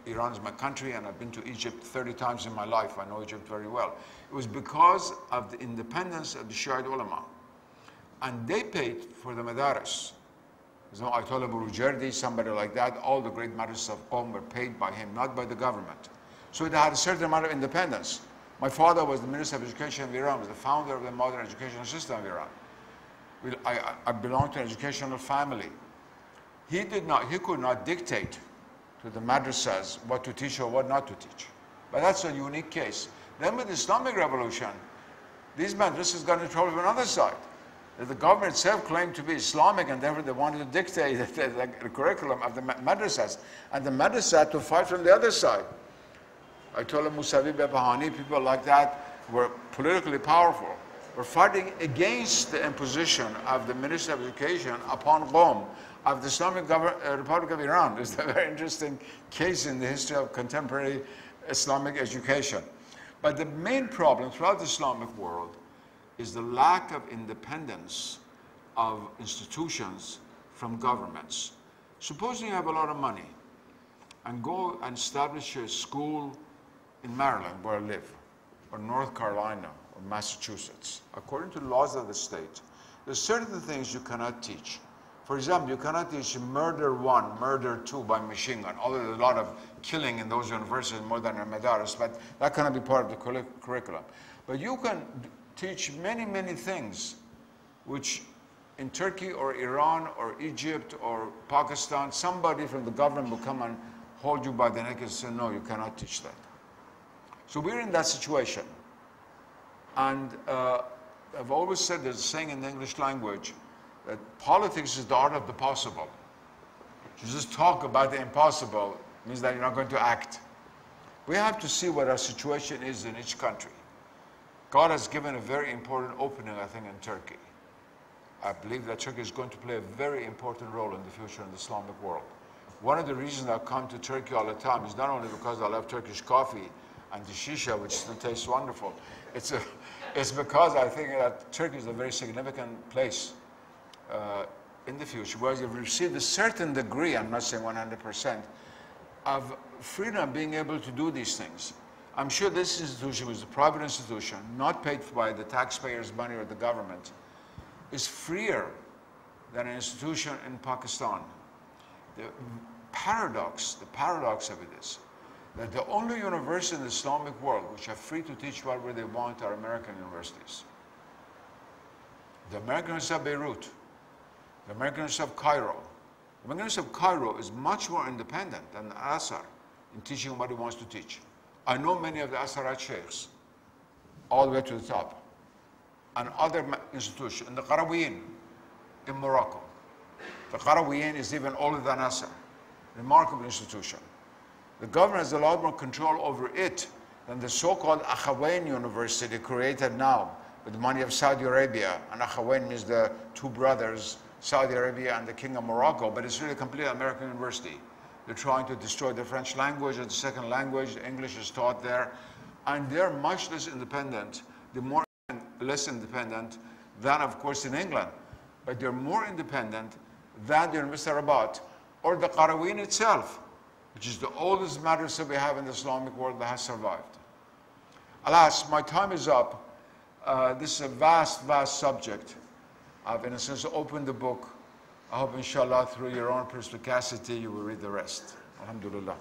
B: Iran is my country, and I've been to Egypt 30 times in my life. I know Egypt very well. It was because of the independence of the Shiite ulama. And they paid for the madaris. So Ayatollah Burujerdi, somebody like that, all the great madrasas of Qom were paid by him, not by the government. So it had a certain amount of independence. My father was the Minister of Education of Iran, was the founder of the modern educational system of Iran. I belong to an educational family. He could not dictate to the madrasas what to teach or what not to teach. But that's a unique case. Then with the Islamic Revolution, these madrasas got into trouble from another side. The government itself claimed to be Islamic, and therefore they wanted to dictate the curriculum of the madrasas. And the madrasas had to fight from the other side. Ayatollah Musavi Behbahani, people like that, were politically powerful, were fighting against the imposition of the Ministry of Education upon Qom of the Islamic Republic of Iran. It's a very interesting case in the history of contemporary Islamic education. But the main problem throughout the Islamic world is the lack of independence of institutions from governments. Supposing you have a lot of money and go and establish a school in Maryland, where I live, or North Carolina, or Massachusetts. According to laws of the state, there's certain things you cannot teach. For example, you cannot teach murder 1, murder 2 by machine gun, although there's a lot of killing in those universities more than in madaris, but that cannot be part of the curriculum. But you can teach many, many things which in Turkey or Iran or Egypt or Pakistan, somebody from the government will come and hold you by the neck and say, no, you cannot teach that. So we're in that situation. And I've always said, there's a saying in the English language, that politics is the art of the possible. To just talk about the impossible means that you're not going to act. We have to see what our situation is in each country. God has given a very important opening, I think, in Turkey. I believe that Turkey is going to play a very important role in the future in the Islamic world. One of the reasons I come to Turkey all the time is not only because I love Turkish coffee and the shisha, which still tastes wonderful. It's because I think that Turkey is a very significant place in the future, where you've received a certain degree, I'm not saying 100%, of freedom being able to do these things. I'm sure this institution was a private institution, not paid by the taxpayers' money or the government, is freer than an institution in Pakistan. The paradox of it is that the only universities in the Islamic world which are free to teach whatever they want are American universities. The American University of Beirut, the American University of Cairo. The American University of Cairo is much more independent than Al-Azhar in teaching what it wants to teach. I know many of the Azharite sheikhs, all the way to the top, and other institutions, and the Qarawiyyin in Morocco. The Qarawiyyin is even older than Azhar, a remarkable institution. The government has a lot more control over it than the so-called Akhawain University created now with the money of Saudi Arabia. And Akhawain means the two brothers, Saudi Arabia and the King of Morocco, but it's really a completely American university. They're trying to destroy the French language as a second language. English is taught there. And they're much less independent. They're less independent than, of course, in England. But they're more independent than the University of Rabat or the Qarawiyyin itself, which is the oldest madrasa we have in the Islamic world that has survived. Alas, my time is up. This is a vast, vast subject. I've, in a sense, opened the book. I hope, inshallah, through your own perspicacity, you will read the rest. Alhamdulillah.